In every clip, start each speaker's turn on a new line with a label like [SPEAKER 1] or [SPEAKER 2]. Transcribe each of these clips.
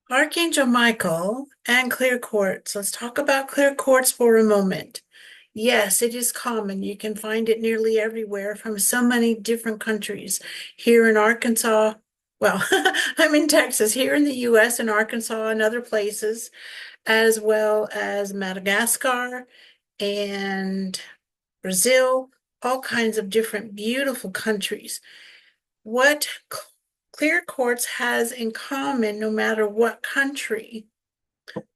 [SPEAKER 1] Archangel Michael and Clear Quartz. Let's talk about Clear Quartz for a moment. Yes, it is common. You can find it nearly everywhere from so many different countries. Here in Arkansas, well, I'm in Texas, here in the US and Arkansas and other places, as well as Madagascar and Brazil, all kinds of different beautiful countries. What Clear Quartz has in common, no matter what country,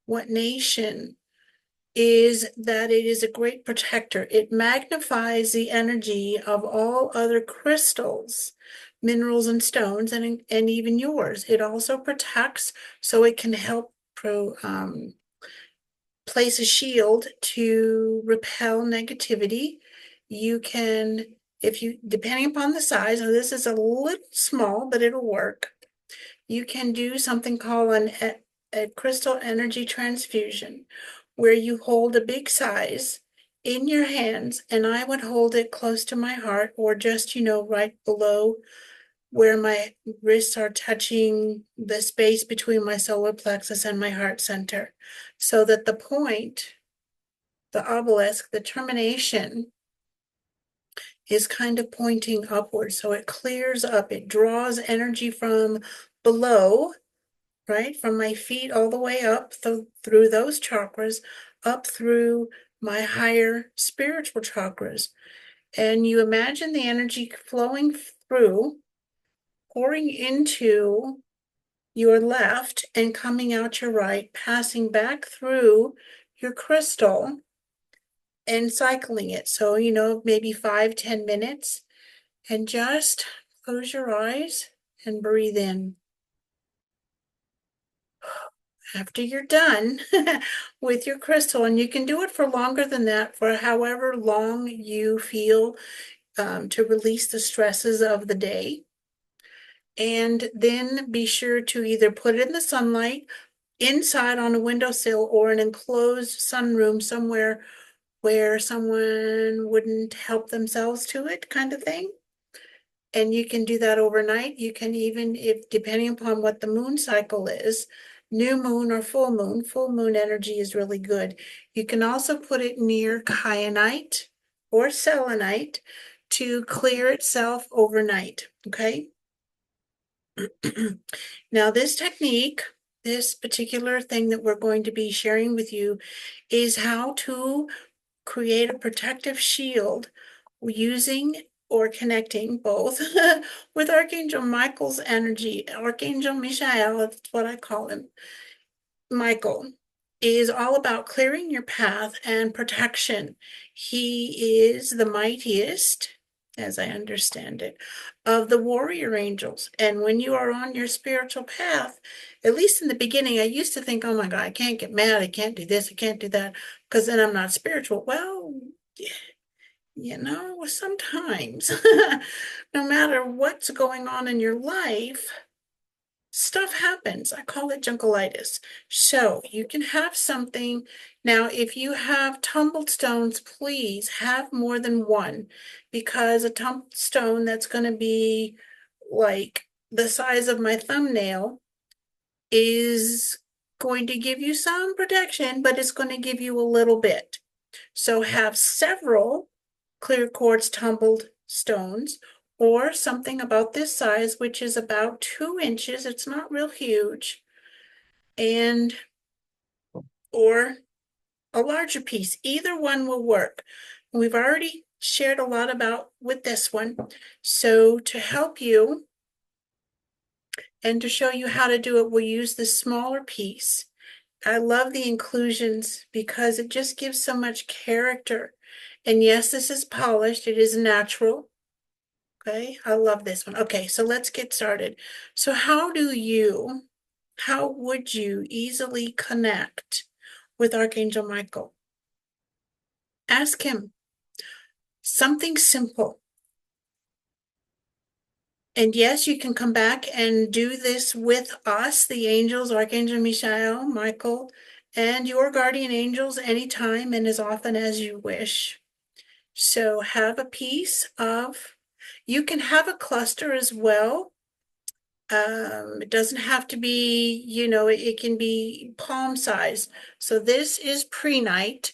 [SPEAKER 1] what nation, is that it is a great protector. It magnifies the energy of all other crystals, minerals, and stones, and even yours. It also protects, so it can help place a shield to repel negativity. You can, if you, depending upon the size, and this is a little small, but it'll work. You can do something called a crystal energy transfusion, where you hold a big size in your hands, and I would hold it close to my heart or just, right below where my wrists are touching the space between my solar plexus and my heart center, so that the point, the obelisk, the termination is kind of pointing upward. So it clears up, it draws energy from below, right? From my feet all the way up through those chakras, up through my higher spiritual chakras. And you imagine the energy flowing through, pouring into your left and coming out your right, passing back through your crystal and cycling it. So, maybe 5-10 minutes, and just close your eyes and breathe in. After you're done with your crystal, and you can do it for longer than that, for however long you feel, to release the stresses of the day. And then be sure to either put it in the sunlight, inside on a windowsill, or an enclosed sunroom somewhere where someone wouldn't help themselves to it, kind of thing. And you can do that overnight. You can even, if depending upon what the moon cycle is, new moon or full moon energy is really good. You can also put it near kyanite or selenite to clear itself overnight. Okay. Now, this technique, this particular thing that we're going to be sharing with you, is how to create a protective shield using or connecting both with Archangel Michael's energy. Archangel Michael, that's what I call him. Michael is all about clearing your path and protection. He is the mightiest, as I understand it, of the warrior angels. And when you are on your spiritual path, at least in the beginning, I used to think, oh my God, I can't get mad. I can't do this. I can't do that, because then I'm not spiritual. Well, sometimes, no matter what's going on in your life, stuff happens. I call it junkalitis. So you can have something. Now, if you have tumbled stones, please have more than one, because a tumbled stone that's going to be like the size of my thumbnail is going to give you some protection, but it's going to give you a little bit. So have several clear quartz tumbled stones, or something about this size, which is about 2 inches. It's not real huge. And, or a larger piece. Either one will work. We've already shared a lot about with this one. So to help you and to show you how to do it, we'll use this smaller piece. I love the inclusions because it just gives so much character. And yes, this is polished. It is natural. Okay, I love this one. Okay, so let's get started. So how would you easily connect with Archangel Michael? Ask him something simple. And yes, you can come back and do this with us, the angels, Archangel Michael, Michael, and your guardian angels anytime and as often as you wish. So have a piece of, you can have a cluster as well. It doesn't have to be, it can be palm size. So this is pre-night,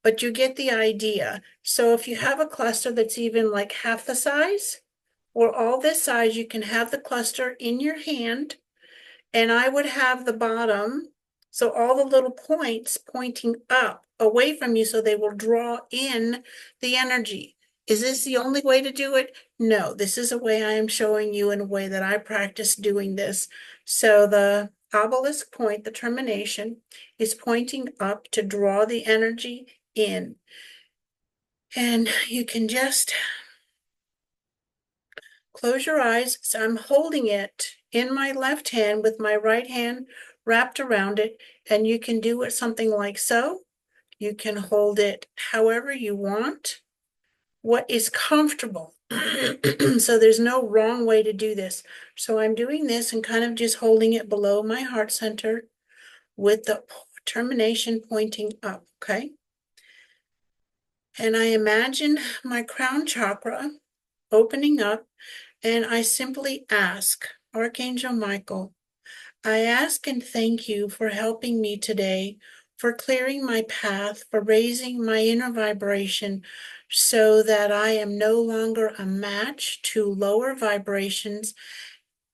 [SPEAKER 1] but you get the idea. So if you have a cluster that's even like half the size or all this size, you can have the cluster in your hand, and I would have the bottom, so all the little points pointing up away from you so they will draw in the energy. Is this the only way to do it? No, this is a way I am showing you in a way that I practice doing this. So the obelisk point, the termination, is pointing up to draw the energy in. And you can just close your eyes. So I'm holding it in my left hand with my right hand wrapped around it, and you can do it something like so. You can hold it however you want, what is comfortable. So there's no wrong way to do this. So I'm doing this and kind of just holding it below my heart center with the termination pointing up, okay? And I imagine my crown chakra opening up, and I simply ask, Archangel Michael, I ask and thank you for helping me today, for clearing my path, for raising my inner vibration so that I am no longer a match to lower vibrations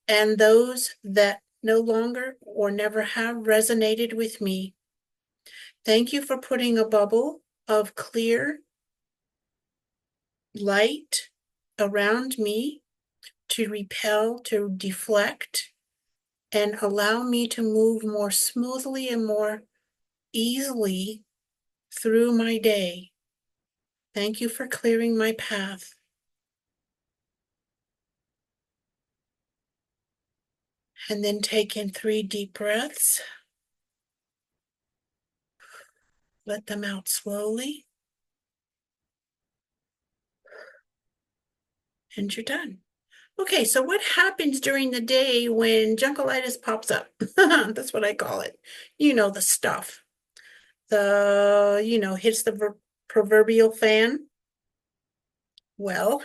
[SPEAKER 1] and those that no longer or never have resonated with me. Thank you for putting a bubble of clear light around me to repel, to deflect, and allow me to move more smoothly and more easily through my day. Thank you for clearing my path. And then take in 3 deep breaths. Let them out slowly. And you're done. Okay, so what happens during the day when junkolitis pops up? That's what I call it. You know, the stuff. Hits the proverbial fan. Well,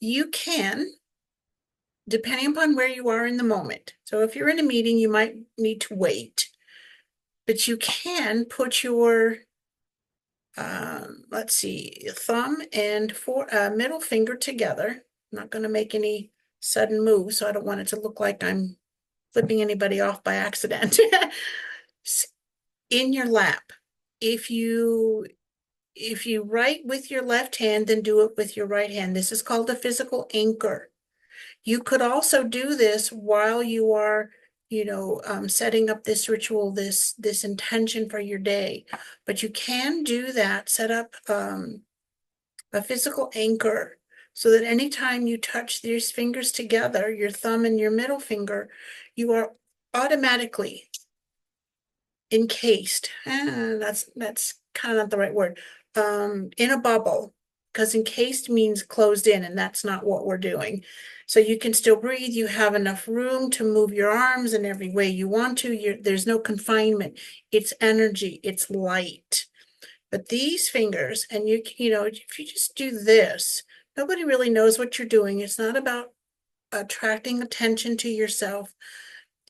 [SPEAKER 1] you can, depending upon where you are in the moment. So if you're in a meeting, you might need to wait, but you can put your, let's see, thumb and middle finger together. I'm not going to make any sudden moves, so I don't want it to look like I'm flipping anybody off by accident. In your lap. If you write with your left hand, then do it with your right hand. This is called a physical anchor. You could also do this while you are, setting up this ritual, this intention for your day. But you can do that, set up a physical anchor so that anytime you touch these fingers together, your thumb and your middle finger, you are automatically encased. That's kind of not the right word. In a bubble, because encased means closed in, and that's not what we're doing. So you can still breathe. You have enough room to move your arms in every way you want to. There's no confinement. It's energy. It's light. But these fingers, and if you just do this, nobody really knows what you're doing. It's not about attracting attention to yourself.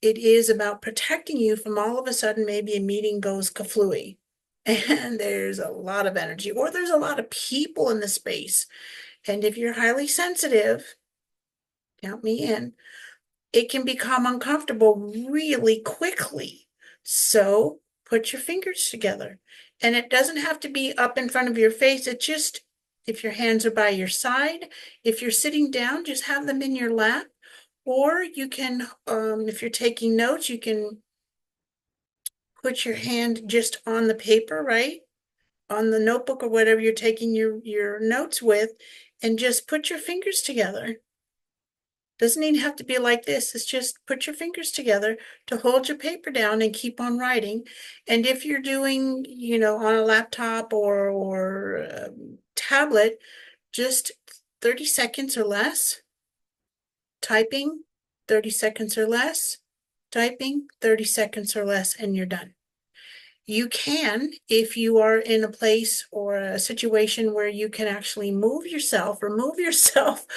[SPEAKER 1] It is about protecting you from all of a sudden maybe a meeting goes kaflooey and there's a lot of energy or there's a lot of people in the space. And if you're highly sensitive, count me in, it can become uncomfortable really quickly. So put your fingers together. And it doesn't have to be up in front of your face. It just, if your hands are by your side, if you're sitting down, just have them in your lap. Or you can, if you're taking notes, you can put your hand just on the paper, right? On the notebook or whatever you're taking your notes with, and just put your fingers together. Doesn't even have to be like this. It's just put your fingers together to hold your paper down and keep on writing. And if you're doing, on a laptop or tablet, just 30 seconds or less, typing, 30 seconds or less, typing, 30 seconds or less, and you're done. You can, if you are in a place or a situation where you can actually remove yourself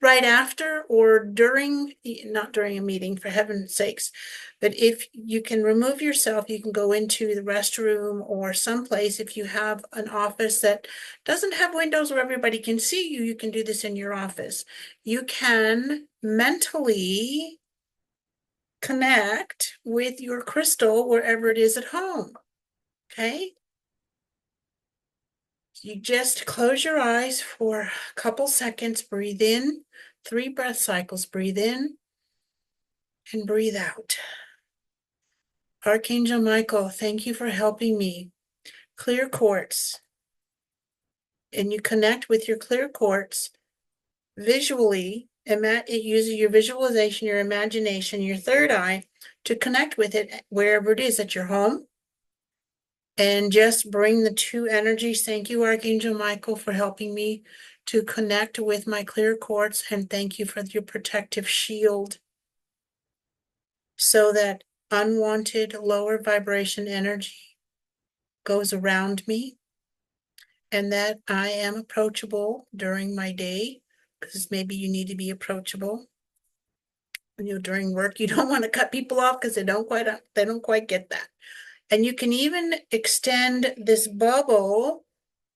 [SPEAKER 1] right after or during, not during a meeting, for heaven's sakes, but if you can remove yourself, you can go into the restroom or someplace. If you have an office that doesn't have windows where everybody can see you, you can do this in your office. You can mentally connect with your crystal wherever it is at home. Okay? You just close your eyes for a couple seconds, breathe in, 3 breath cycles, breathe in and breathe out. Archangel Michael, thank you for helping me. Clear quartz. And you connect with your clear quartz visually. It uses your visualization, your imagination, your third eye to connect with it wherever it is at your home. And just bring the two energies. Thank you, Archangel Michael, for helping me to connect with my clear quartz. And thank you for your protective shield so that unwanted lower vibration energy goes around me and that I am approachable during my day, because maybe you need to be approachable. When you're during work, you don't want to cut people off because they don't quite get that. And you can even extend this bubble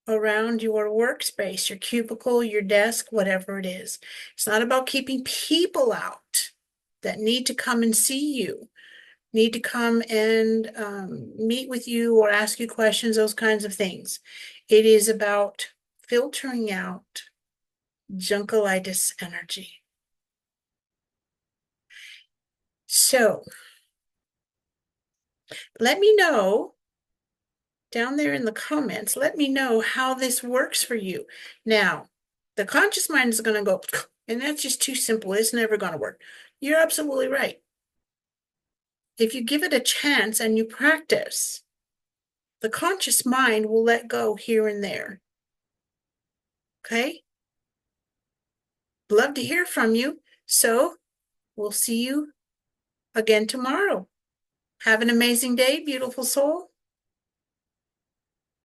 [SPEAKER 1] around your workspace, your cubicle, your desk, whatever it is. It's not about keeping people out that need to come and see you, need to come and meet with you or ask you questions, those kinds of things. It is about filtering out junkalitis energy. So let me know down there in the comments, let me know how this works for you. Now, the conscious mind is going to go, and that's just too simple. It's never going to work. You're absolutely right. If you give it a chance and you practice, the conscious mind will let go here and there. Okay? Love to hear from you. So we'll see you again tomorrow. Have an amazing day, beautiful soul.